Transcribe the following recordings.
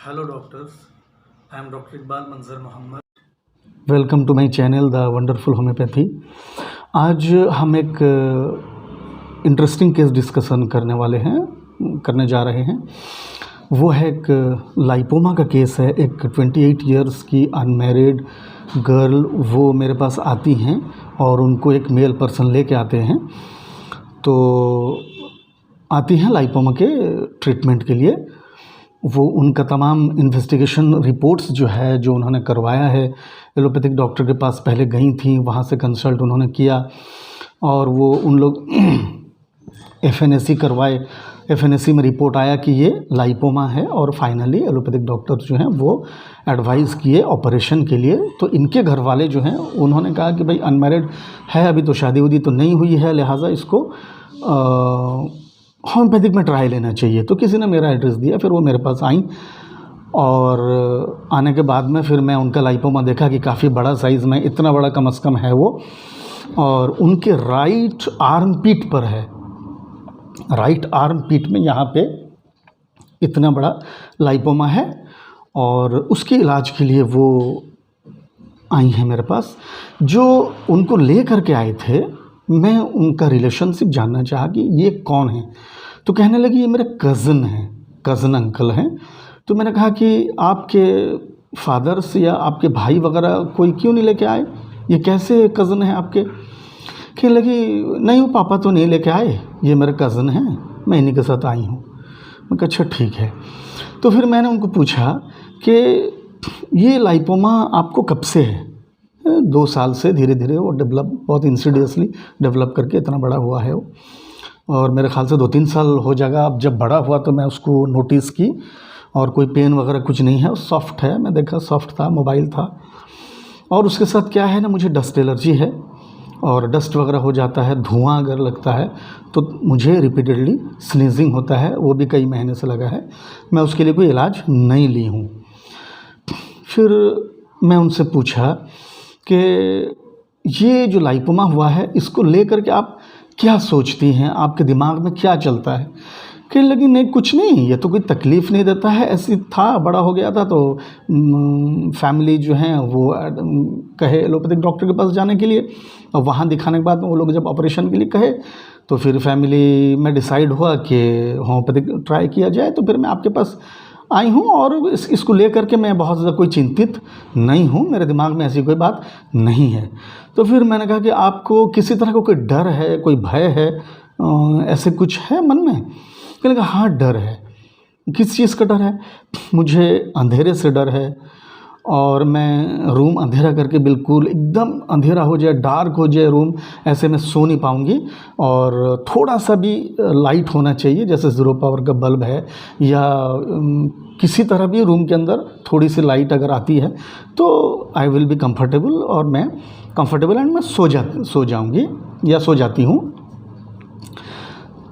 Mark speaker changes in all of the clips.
Speaker 1: Hello doctors, I am Dr. Iqbal Manzar Mohammed.
Speaker 2: Welcome to my channel the wonderful homeopathy. आज हम एक interesting case discussion करने जा रहे हैं। वो है एक लाइपोमा का केस है। एक 28 इयर्स की अनमैरिड गर्ल वो मेरे पास आती हैं और उनको एक मेल पर्सन लेके आते हैं। तो आती हैं लाइपोमा के ट्रीटमेंट के लिए। वो उनका तमाम इन्वेस्टिगेशन रिपोर्ट्स जो उन्होंने करवाया है, एलोपैथिक डॉक्टर के पास पहले गई थी, वहाँ से कंसल्ट उन्होंने किया और वो उन लोग एफएनएसी करवाए। एफएनएसी में रिपोर्ट आया कि ये लाइपोमा है और फाइनली एलोपैथिक डॉक्टर जो हैं वो एडवाइस किए ऑपरेशन के लिए। तो इनके घर वाले जो हैं उन्होंने कहा कि भाई अनमैरिड है, अभी तो शादी उदी तो नहीं हुई है, लिहाजा इसको होम्योपैथिक में ट्राई लेना चाहिए। तो किसी ने मेरा एड्रेस दिया, फिर वो मेरे पास आई और आने के बाद में फिर मैं उनका लाइपोमा देखा कि काफ़ी बड़ा साइज़ में, इतना बड़ा कम से कम है वो, और उनके राइट आर्म पीट पर है। राइट आर्म पीट में यहाँ पे इतना बड़ा लाइपोमा है और उसके इलाज के लिए वो आई हैं मेरे पास। जो उनको ले करके आए थे, मैं उनका रिलेशनशिप जानना चाहा कि ये कौन है। तो कहने लगी ये मेरे कज़न हैं, कज़न अंकल हैं। तो मैंने कहा कि आपके फादर्स या आपके भाई वगैरह कोई क्यों नहीं लेके आए, ये कैसे कज़न हैं आपके? कहने लगी नहीं, वो पापा तो नहीं लेके आए, ये मेरे कज़न हैं, मैं इन्हीं के साथ आई हूँ। मैं कहा अच्छा ठीक है। तो फिर मैंने उनको पूछा कि ये लाइपोमा आपको कब से है? 2 साल से धीरे धीरे वो बहुत इंसिडियसली डेवलप करके इतना बड़ा हुआ है वो, और मेरे ख्याल से 2-3 साल हो जाएगा। अब जब बड़ा हुआ तो मैं उसको नोटिस की और कोई पेन वगैरह कुछ नहीं है, सॉफ्ट है। मैं देखा सॉफ्ट था, मोबाइल था। और उसके साथ क्या है ना, मुझे डस्ट एलर्जी है और डस्ट वगैरह हो जाता है, धुआं अगर लगता है तो मुझे रिपीटेडली स्नीजिंग होता है, वो भी कई महीने से लगा है। मैं उसके लिए कोई इलाज नहीं ली हूँ। फिर मैं उनसे पूछा कि ये जो लाइपोमा हुआ है इसको लेकर के आप क्या सोचती हैं, आपके दिमाग में क्या चलता है? कहने लगी नहीं कुछ नहीं, ये तो कोई तकलीफ़ नहीं देता है, ऐसी था, बड़ा हो गया था तो फैमिली जो है वो कहे एलोपैथिक डॉक्टर के पास जाने के लिए, और वहाँ दिखाने के बाद वो लोग जब ऑपरेशन के लिए कहे तो फिर फैमिली में डिसाइड हुआ कि होम्योपैथिक ट्राई किया जाए। तो फिर मैं आपके पास आई हूँ और इसको लेकर के मैं बहुत ज़्यादा कोई चिंतित नहीं हूँ, मेरे दिमाग में ऐसी कोई बात नहीं है। तो फिर मैंने कहा कि आपको किसी तरह का कोई डर है, कोई भय है, ऐसे कुछ है मन में? कहने लगा हाँ डर है। किस चीज़ का डर है? मुझे अंधेरे से डर है और मैं रूम अंधेरा करके, बिल्कुल एकदम अंधेरा हो जाए, डार्क हो जाए रूम, ऐसे में सो नहीं पाऊँगी। और थोड़ा सा भी लाइट होना चाहिए, जैसे 0 पावर का बल्ब है या किसी तरह भी रूम के अंदर थोड़ी सी लाइट अगर आती है तो आई विल बी कंफर्टेबल, और मैं कंफर्टेबल एंड मैं सो जाऊँगी या सो जाती हूँ।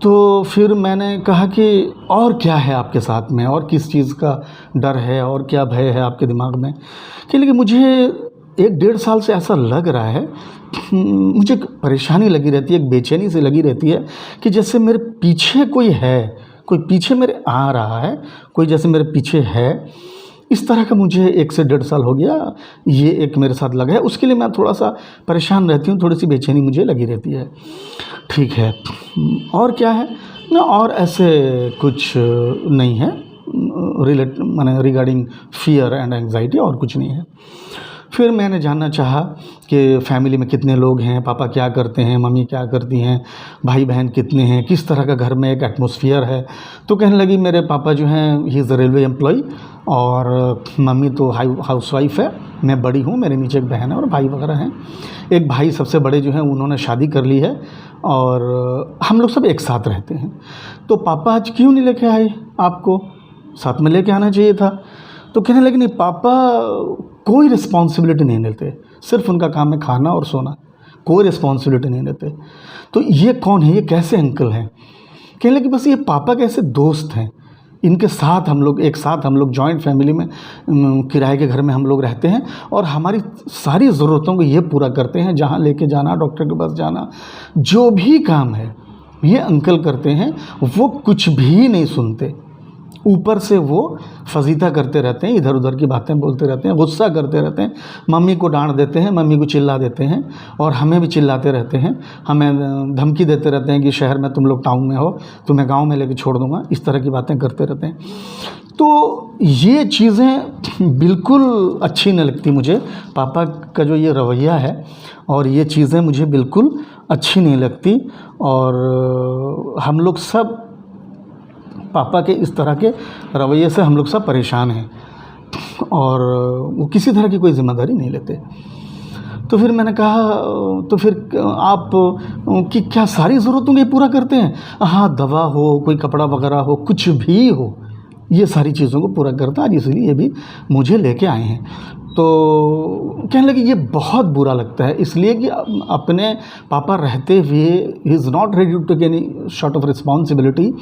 Speaker 2: तो फिर मैंने कहा कि और क्या है आपके साथ में, और किस चीज़ का डर है और क्या भय है आपके दिमाग में? कि लेकिन मुझे 1-1.5 साल से ऐसा लग रहा है, मुझे एक परेशानी लगी रहती है, एक बेचैनी सी लगी रहती है कि जैसे मेरे पीछे कोई है, कोई पीछे मेरे आ रहा है, कोई जैसे मेरे पीछे है। इस तरह का मुझे 1 से 1.5 साल हो गया, ये एक मेरे साथ लगा है। उसके लिए मैं थोड़ा सा परेशान रहती हूँ, थोड़ी सी बेचैनी मुझे लगी रहती है। ठीक है, और क्या है ना? और ऐसे कुछ नहीं है माने रिगार्डिंग फियर एंड एंग्जाइटी, और कुछ नहीं है। फिर मैंने जानना चाहा कि फैमिली में कितने लोग हैं, पापा क्या करते हैं, मम्मी क्या करती हैं, भाई बहन कितने हैं, किस तरह का घर में एक एटमॉस्फेयर है। तो कहने लगी मेरे पापा जो हैं he is a railway employee और मम्मी तो हाउसवाइफ है, मैं बड़ी हूँ, मेरे नीचे एक बहन है और भाई वगैरह हैं। एक भाई सबसे बड़े जो हैं उन्होंने शादी कर ली है और हम लोग सब एक साथ रहते हैं। तो पापा आज क्यों नहीं लेके आए आपको? साथ में लेके आना चाहिए था। तो कहने लगे नहीं, पापा कोई रिस्पॉन्सिबिलिटी नहीं लेते, सिर्फ उनका काम है खाना और सोना, कोई रिस्पॉन्सिबिलिटी नहीं लेते। तो ये कौन है, ये कैसे अंकल हैं? कहने लगे बस ये पापा कैसे दोस्त हैं, इनके साथ हम लोग, एक साथ हम लोग जॉइंट फैमिली में किराए के घर में हम लोग रहते हैं और हमारी सारी ज़रूरतों को ये पूरा करते हैं। जहाँ लेके जाना, डॉक्टर के पास जाना, जो भी काम है ये अंकल करते हैं। वो कुछ भी नहीं सुनते, ऊपर से वो फजीता करते रहते हैं, इधर उधर की बातें बोलते रहते हैं, गुस्सा करते रहते हैं, मम्मी को डांट देते हैं, मम्मी को चिल्ला देते हैं और हमें भी चिल्लाते रहते हैं, हमें धमकी देते रहते हैं कि शहर में तुम लोग टाउन में हो, तुम्हें गांव में लेके छोड़ दूंगा, इस तरह की बातें करते रहते हैं। तो ये चीज़ें बिल्कुल अच्छी नहीं लगती मुझे, पापा का जो ये रवैया है और ये चीज़ें मुझे बिल्कुल अच्छी नहीं लगती। और हम लोग सब पापा के इस तरह के रवैये से हम लोग सब परेशान हैं और वो किसी तरह की कोई ज़िम्मेदारी नहीं लेते। तो फिर मैंने कहा तो फिर आप कि क्या सारी ज़रूरतों को ये पूरा करते हैं? हाँ, दवा हो, कोई कपड़ा वगैरह हो, कुछ भी हो, ये सारी चीज़ों को पूरा करता है, इसलिए ये भी मुझे लेके आए हैं। तो कहने लगे ये बहुत बुरा लगता है, इसलिए कि अपने पापा रहते हुए he is not ready to take any short of responsibility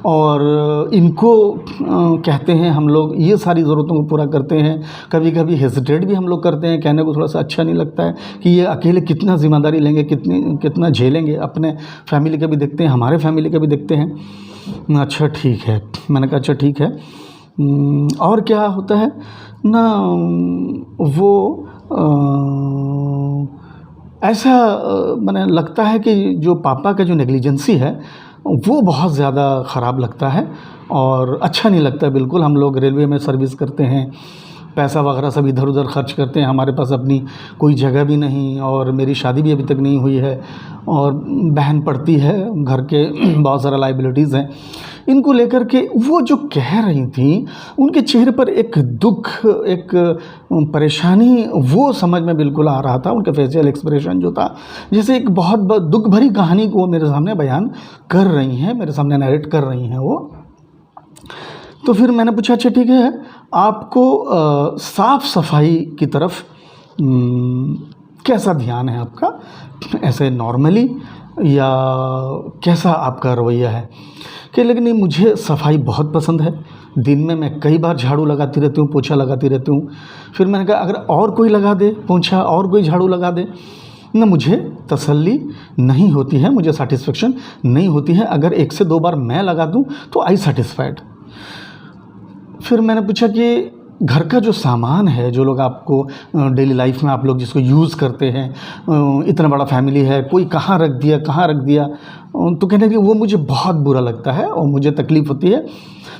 Speaker 2: और इनको कहते हैं हम लोग ये सारी ज़रूरतों को पूरा करते हैं। कभी कभी हेजिटेट भी हम लोग करते हैं, कहने को थोड़ा सा अच्छा नहीं लगता है कि ये अकेले कितना ज़िम्मेदारी लेंगे, कितना झेलेंगे। अपने फैमिली का भी देखते हैं, हमारे फैमिली का भी देखते हैं। अच्छा ठीक है, मैंने कहा अच्छा ठीक है। और क्या होता है ना, वो ऐसा मैंने लगता है कि जो पापा का जो नेग्लिजेंसी है वो बहुत ज़्यादा ख़राब लगता है और अच्छा नहीं लगता बिल्कुल। हम लोग रेलवे में सर्विस करते हैं, पैसा वगैरह सब इधर उधर खर्च करते हैं, हमारे पास अपनी कोई जगह भी नहीं और मेरी शादी भी अभी तक नहीं हुई है और बहन पढ़ती है, घर के बहुत सारा लाइबिलिटीज़ हैं। इनको लेकर के वो जो कह रही थी, उनके चेहरे पर एक दुख, एक परेशानी वो समझ में बिल्कुल आ रहा था। उनका फेशियल एक्सप्रेशन जो था, जैसे एक बहुत दुख भरी कहानी को वो मेरे सामने बयान कर रही हैं, मेरे सामने नरेट कर रही हैं वो। तो फिर मैंने पूछा अच्छा ठीक है, आपको साफ़ सफाई की तरफ कैसा ध्यान है आपका, ऐसे नॉर्मली या कैसा आपका रवैया है? कि लेकिन नहीं, मुझे सफाई बहुत पसंद है, दिन में मैं कई बार झाड़ू लगाती रहती हूँ, पोछा लगाती रहती हूँ। फिर मैंने कहा अगर और कोई लगा दे पोछा, और कोई झाड़ू लगा दे ना, मुझे तसल्ली नहीं होती है, मुझे सेटिस्फेक्शन नहीं होती है। अगर 1 से 2 बार मैं लगा दूँ तो आई सेटिस्फाइड। फिर मैंने पूछा कि घर का जो सामान है, जो लोग आपको डेली लाइफ में आप लोग जिसको यूज़ करते हैं, इतना बड़ा फैमिली है, कोई कहाँ रख दिया, तो कहने कि वो मुझे बहुत बुरा लगता है और मुझे तकलीफ़ होती है।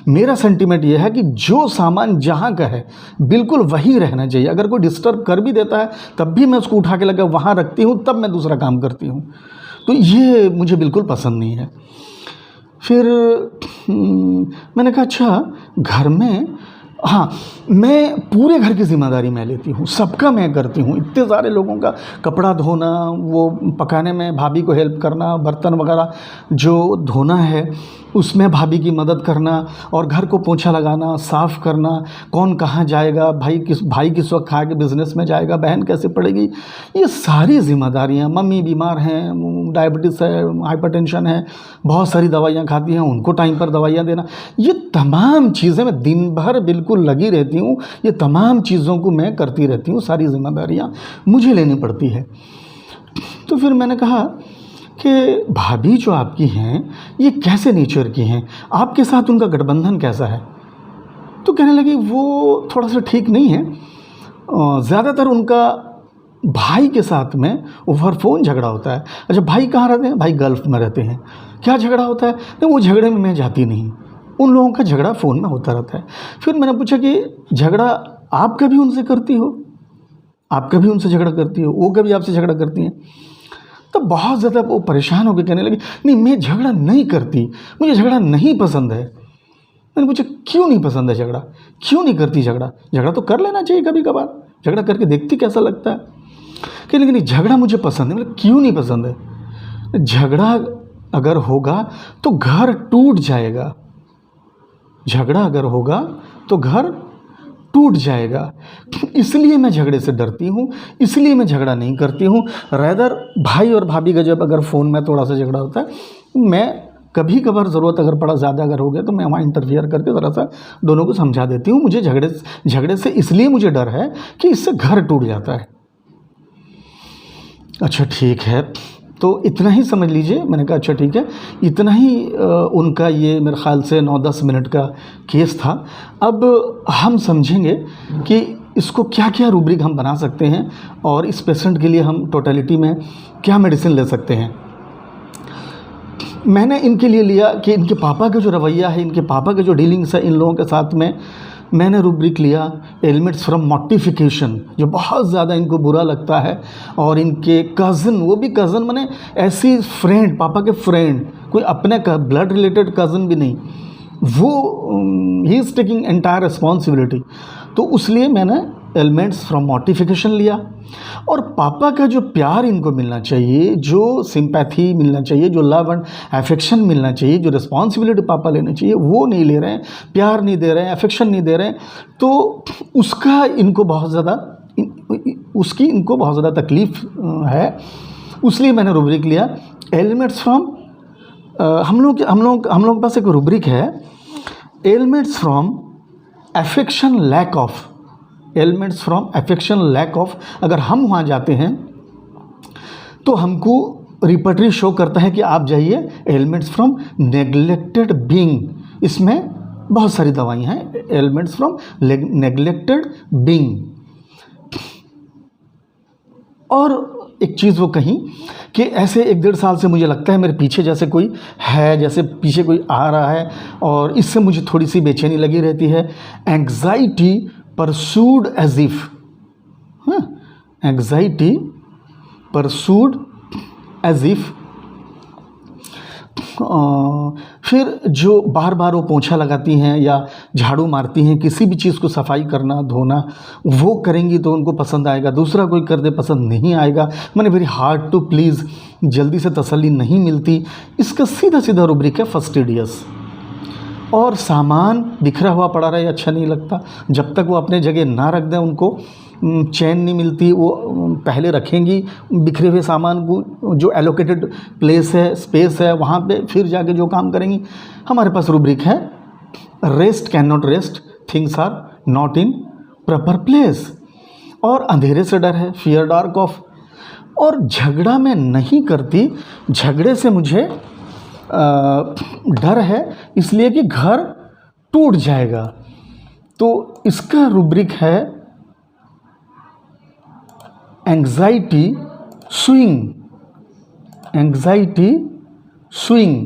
Speaker 2: मेरा सेंटीमेंट ये है कि जो सामान जहाँ का है बिल्कुल वही रहना चाहिए। अगर कोई डिस्टर्ब कर भी देता है तब भी मैं उसको उठा के लगा वहाँ रखती हूँ, तब मैं दूसरा काम करती हूँ। तो ये मुझे बिल्कुल पसंद नहीं है। फिर मैंने कहा अच्छा घर में, हाँ, मैं पूरे घर की ज़िम्मेदारी मैं लेती हूँ, सबका मैं करती हूँ। इतने सारे लोगों का कपड़ा धोना, वो पकाने में भाभी को हेल्प करना, बर्तन वगैरह जो धोना है उसमें भाभी की मदद करना और घर को पोंछा लगाना, साफ़ करना, कौन कहाँ जाएगा, भाई किस वक्त खा के बिज़नेस में जाएगा, बहन कैसे पढ़ेगी, ये सारी ज़िम्मेदारियाँ। मम्मी बीमार हैं, डायबिटीज़ है, हाइपरटेंशन है, बहुत सारी दवाइयाँ खाती हैं, उनको टाइम पर दवाइयाँ देना, ये तमाम चीज़ें मैं दिन भर बिल्कुल लगी रहती हूँ। ये तमाम चीज़ों को मैं करती रहती हूँ, सारी ज़िम्मेदारियाँ मुझे लेनी पड़ती है। तो फिर मैंने कहा कि भाभी जो आपकी हैं ये कैसे नेचर की हैं, आपके साथ उनका गठबंधन कैसा है? तो कहने लगी वो थोड़ा सा ठीक नहीं है, ज़्यादातर उनका भाई के साथ में ओवर फ़ोन झगड़ा होता है। अच्छा, भाई कहाँ रहते हैं? भाई गल्फ़ में रहते हैं। क्या झगड़ा होता है? नहीं, वो झगड़े में मैं जाती नहीं, उन लोगों का झगड़ा फ़ोन में होता रहता है। फिर मैंने पूछा कि झगड़ा आप कभी उनसे करती हो? आप कभी उनसे झगड़ा करती हो? वो कभी आपसे झगड़ा करती हैं? तो बहुत ज़्यादा वो परेशान होकर कहने लगी नहीं, मैं झगड़ा नहीं करती, मुझे झगड़ा नहीं पसंद है। मैंने पूछा क्यों नहीं पसंद है झगड़ा, क्यों नहीं करती झगड़ा? झगड़ा तो कर लेना चाहिए कभी कभार, झगड़ा करके देखती कैसा लगता है। कि लेकिन झगड़ा मुझे पसंद है। मतलब क्यों नहीं पसंद है? झगड़ा अगर होगा तो घर टूट जाएगा, झगड़ा अगर होगा तो घर टूट जाएगा, इसलिए मैं झगड़े से डरती हूँ, इसलिए मैं झगड़ा नहीं करती हूँ। रैदर भाई और भाभी का जब अगर फ़ोन में थोड़ा सा झगड़ा होता है, मैं कभी कभार ज़रूरत अगर पड़ा, ज़्यादा अगर हो गया तो मैं वहाँ इंटरफियर करके ज़रा सा दोनों को समझा देती हूँ। मुझे झगड़े से इसलिए मुझे डर है कि इससे घर टूट जाता है। अच्छा ठीक है, तो इतना ही समझ लीजिए। मैंने कहा अच्छा ठीक है, इतना ही उनका ये मेरे ख़्याल से 9-10 मिनट का केस था। अब हम समझेंगे कि इसको क्या क्या रूब्रिक हम बना सकते हैं और इस पेशेंट के लिए हम टोटलिटी में क्या मेडिसिन ले सकते हैं। मैंने इनके लिए लिया कि इनके पापा का जो रवैया है, इनके पापा के जो डीलिंग्स है इन लोगों के साथ में, मैंने रूब्रिक लिया एलिमेंट्स फ्रॉम मॉर्टिफिकेशन, जो बहुत ज़्यादा इनको बुरा लगता है। और इनके कज़न, वो भी कज़न माने ऐसी फ्रेंड, पापा के फ्रेंड, कोई अपने का ब्लड रिलेटेड कज़न भी नहीं, वो he is taking entire responsibility. तो इसलिए मैंने एलिमेंट्स फ्रॉम मॉर्टिफिकेशन लिया। और पापा का जो प्यार इनको मिलना चाहिए, जो सिंपैथी मिलना चाहिए, जो लव एंड अफेक्शन मिलना चाहिए, जो रिस्पॉन्सिबिलिटी पापा लेने चाहिए, वो नहीं ले रहे हैं, प्यार नहीं दे रहे हैं, अफेक्शन नहीं दे रहे हैं। तो उसका इनको बहुत ज़्यादा इनको बहुत ज़्यादा तकलीफ़ है। इसलिए मैंने रूब्रिक लिया एलिमेंट्स फ्रॉम, हम लोग के पास एक रूब्रिक है elements from affection lack of, elements from affection lack of. अगर हम वहाँ जाते हैं तो हमको रिपर्टरी शो करता है कि आप जाइए एलिमेंट्स फ्रॉम नेग्लेक्टेड बीइंग। इसमें बहुत सारी दवाइयाँ हैं, एलिमेंट्स फ्रॉम नेग्लेक्टेड बीइंग। और एक चीज़ वो कहीं कि ऐसे 1-1.5 साल से मुझे लगता है मेरे पीछे जैसे कोई है, जैसे पीछे कोई आ रहा है, और इससे मुझे थोड़ी सी बेचैनी लगी रहती है। Anxiety pursued as if, anxiety pursued as if. फिर जो बार बार वो पोंछा लगाती हैं या झाड़ू मारती हैं, किसी भी चीज़ को सफाई करना, धोना, वो करेंगी तो उनको पसंद आएगा, दूसरा कोई कर दे पसंद नहीं आएगा। मैंने वेरी हार्ड टू प्लीज़, जल्दी से तसल्ली नहीं मिलती। इसका सीधा सीधा रूब्रिक है फस्टिडियस। और सामान बिखरा हुआ पड़ा रहे अच्छा नहीं लगता, जब तक वो अपने जगह ना रख दें उनको चैन नहीं मिलती। वो पहले रखेंगी बिखरे हुए सामान को, जो एलोकेटेड प्लेस है, स्पेस है, वहाँ पे फिर जाके जो काम करेंगी। हमारे पास रूब्रिक है rest can not rest, things are not in proper place. और अंधेरे से डर है, फियर डार्क ऑफ। और झगड़ा मैं नहीं करती, झगड़े से मुझे डर है, इसलिए कि घर टूट जाएगा। तो इसका रूब्रिक है एंग्जाइटी स्विंग, एंग्जाइटी स्विंग।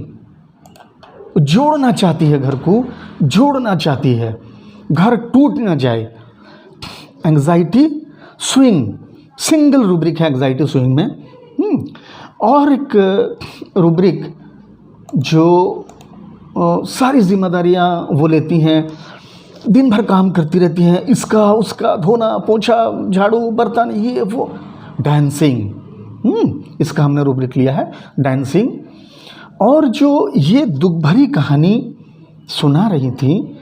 Speaker 2: जोड़ना चाहती है, घर को जोड़ना चाहती है, घर टूट ना जाए। एंग्जाइटी स्विंग सिंगल रूब्रिक है एंग्जाइटी स्विंग में। और एक रूब्रिक जो सारी जिम्मेदारियां वो लेती हैं, दिन भर काम करती रहती हैं, इसका उसका, धोना पोंछा, झाड़ू बर्तन, ये वो, डांसिंग। इसका हमने रूब्रिक लिया है डांसिंग। और जो ये दुख भरी कहानी सुना रही थी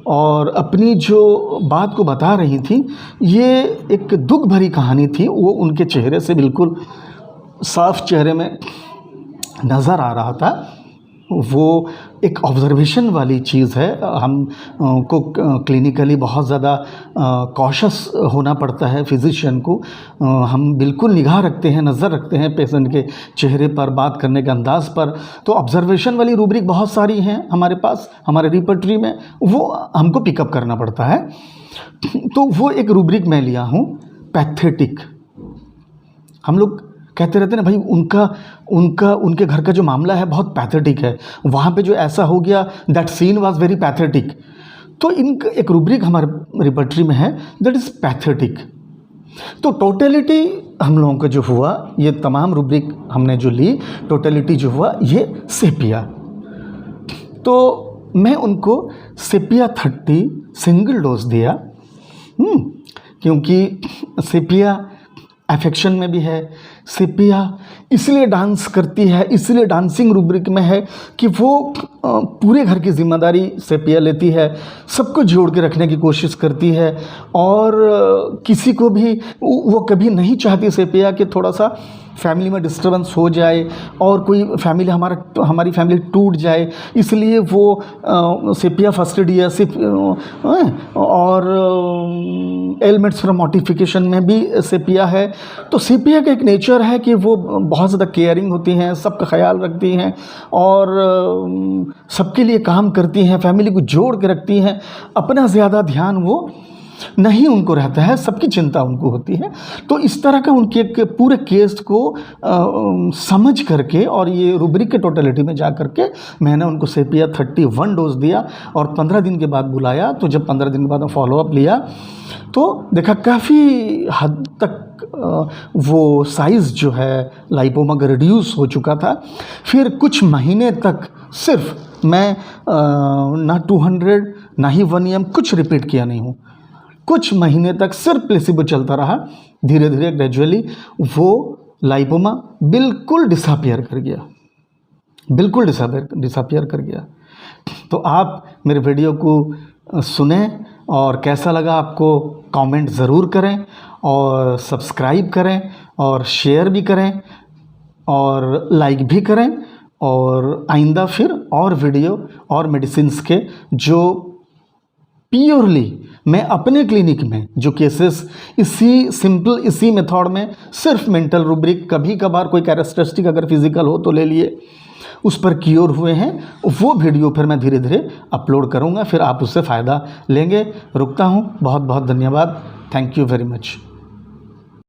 Speaker 2: और अपनी जो बात को बता रही थी, ये एक दुख भरी कहानी थी। वो उनके चेहरे से बिल्कुल साफ चेहरे में नज़र आ रहा था। वो एक ऑब्जर्वेशन वाली चीज़ है। हम को क्लिनिकली बहुत ज़्यादा कॉशस होना पड़ता है फिजिशियन को। हम बिल्कुल निगाह रखते हैं, नज़र रखते हैं पेशेंट के चेहरे पर, बात करने के अंदाज़ पर। तो ऑब्जर्वेशन वाली रूब्रिक बहुत सारी हैं हमारे पास, हमारे रिपर्टरी में, वो हमको पिकअप करना पड़ता है। तो वो एक रूब्रिक मैं लिया हूँ पैथेटिक। हम लोग कहते रहते हैं ना भाई, उनके घर का जो मामला है बहुत पैथेटिक है, वहाँ पे जो ऐसा हो गया, that scene was very pathetic. तो इनका एक रूब्रिक हमारे रिपर्टरी में है, दैट इज़ पैथेटिक। तो टोटलिटी हम लोगों का जो हुआ, ये तमाम रूब्रिक हमने जो ली, टोटलिटी जो हुआ ये सेपिया। तो मैं उनको सेपिया 30 सिंगल डोज दिया, क्योंकि सेपिया अफेक्शन में भी है। सेपिया इसलिए डांस करती है, इसलिए डांसिंग रूब्रिक में है कि वो पूरे घर की जिम्मेदारी सेपिया लेती है, सबको जोड़ के रखने की कोशिश करती है। और किसी को भी वो कभी नहीं चाहती सेपिया कि थोड़ा सा फैमिली में डिस्टर्बेंस हो जाए और कोई हमारी फैमिली टूट जाए, इसलिए वो सेपिया फस्टिडिया और एलिमेंट्स फ्रॉम मॉडिफिकेशन में भी सेपिया है। तो सेपिया का एक नेचर है कि वो बहुत ज़्यादा केयरिंग होती हैं, सबका ख्याल रखती हैं और सबके लिए काम करती हैं, फैमिली को जोड़ के रखती हैं। अपना ज़्यादा ध्यान वो नहीं उनको रहता है, सबकी चिंता उनको होती है। तो इस तरह का उनके एक पूरे केस को समझ करके और ये रूब्रिक के टोटलिटी में जा करके मैंने उनको सेपिया 31 डोज दिया और 15 दिन के बाद बुलाया। तो जब 15 दिन के बाद फॉलोअप लिया तो देखा काफ़ी हद तक वो साइज़ जो है लाइपोमा का रिड्यूस हो चुका था। फिर कुछ महीने तक सिर्फ मैं ना 200 ना ही 1 कुछ रिपीट किया नहीं हूँ। कुछ महीने तक सिर्फ प्लेसिबो चलता रहा। धीरे धीरे ग्रेजुअली वो लाइपोमा बिल्कुल डिसअपीयर कर गया, बिल्कुल डिसअपीयर कर गया। तो आप मेरे वीडियो को सुने और कैसा लगा आपको कमेंट ज़रूर करें और सब्सक्राइब करें और शेयर भी करें और लाइक भी करें। और आइंदा फिर और वीडियो और मेडिसिन्स के जो प्योरली मैं अपने क्लिनिक में जो केसेस इसी मेथड में सिर्फ मेंटल रूब्रिक, कभी कभार कोई कैरेक्टरिस्टिक अगर फिजिकल हो तो ले लिए, उस पर क्योर हुए हैं, वो वीडियो फिर मैं धीरे धीरे अपलोड करूँगा, फिर आप उससे फ़ायदा लेंगे। रुकता हूँ, बहुत बहुत धन्यवाद। Thank you very much.